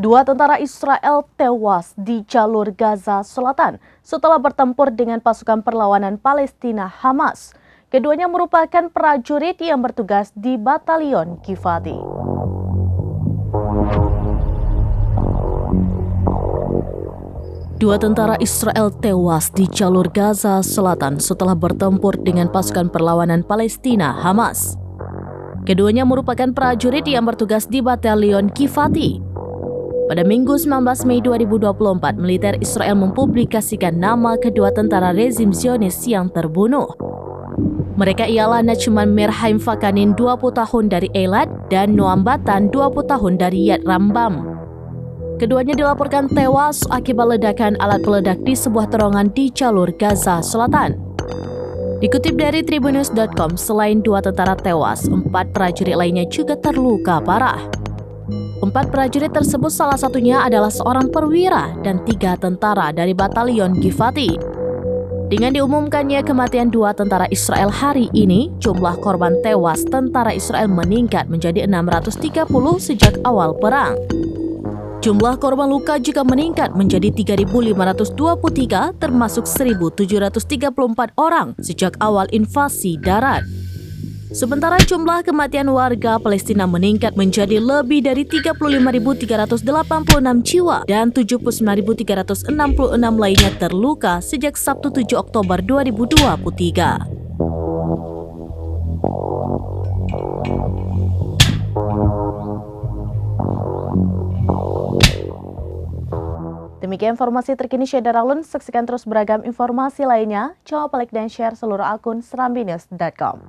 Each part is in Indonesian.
Dua tentara Israel tewas di jalur Gaza Selatan setelah bertempur dengan pasukan perlawanan Palestina Hamas. Keduanya merupakan prajurit yang bertugas di Batalion Givati. Dua tentara Israel tewas di jalur Gaza Selatan setelah bertempur dengan pasukan perlawanan Palestina Hamas. Keduanya merupakan prajurit yang bertugas di Batalion Givati. Pada Minggu 19 Mei 2024, militer Israel mempublikasikan nama kedua tentara rezim Zionis yang terbunuh. Mereka ialah Nachman Merhaim Fakanin 20 tahun dari Eilat dan Noam Batan 20 tahun dari Yad Rambam. Keduanya dilaporkan tewas akibat ledakan alat peledak di sebuah terowongan di jalur Gaza Selatan. Dikutip dari Tribunnews.com, selain dua tentara tewas, 4 prajurit lainnya juga terluka parah. 4 prajurit tersebut salah satunya adalah seorang perwira dan 3 tentara dari Batalion Givati. Dengan diumumkannya kematian 2 tentara Israel hari ini, jumlah korban tewas tentara Israel meningkat menjadi 630 sejak awal perang. Jumlah korban luka juga meningkat menjadi 3.523 termasuk 1.734 orang sejak awal invasi darat. Sementara jumlah kematian warga Palestina meningkat menjadi lebih dari 35.386 jiwa dan 79.366 lainnya terluka sejak Sabtu 7 Oktober 2023. Demikian informasi terkini Syedar Alun. Saksikan terus beragam informasi lainnya. Coba like dan share seluruh akun serambinews.com.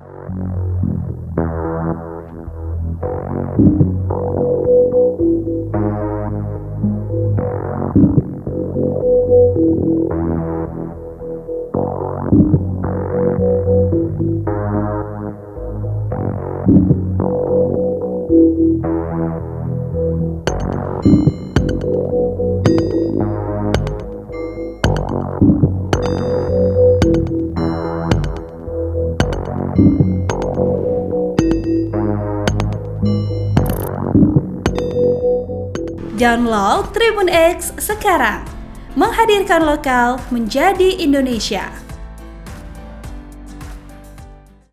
Download Tribun X sekarang, menghadirkan lokal menjadi Indonesia.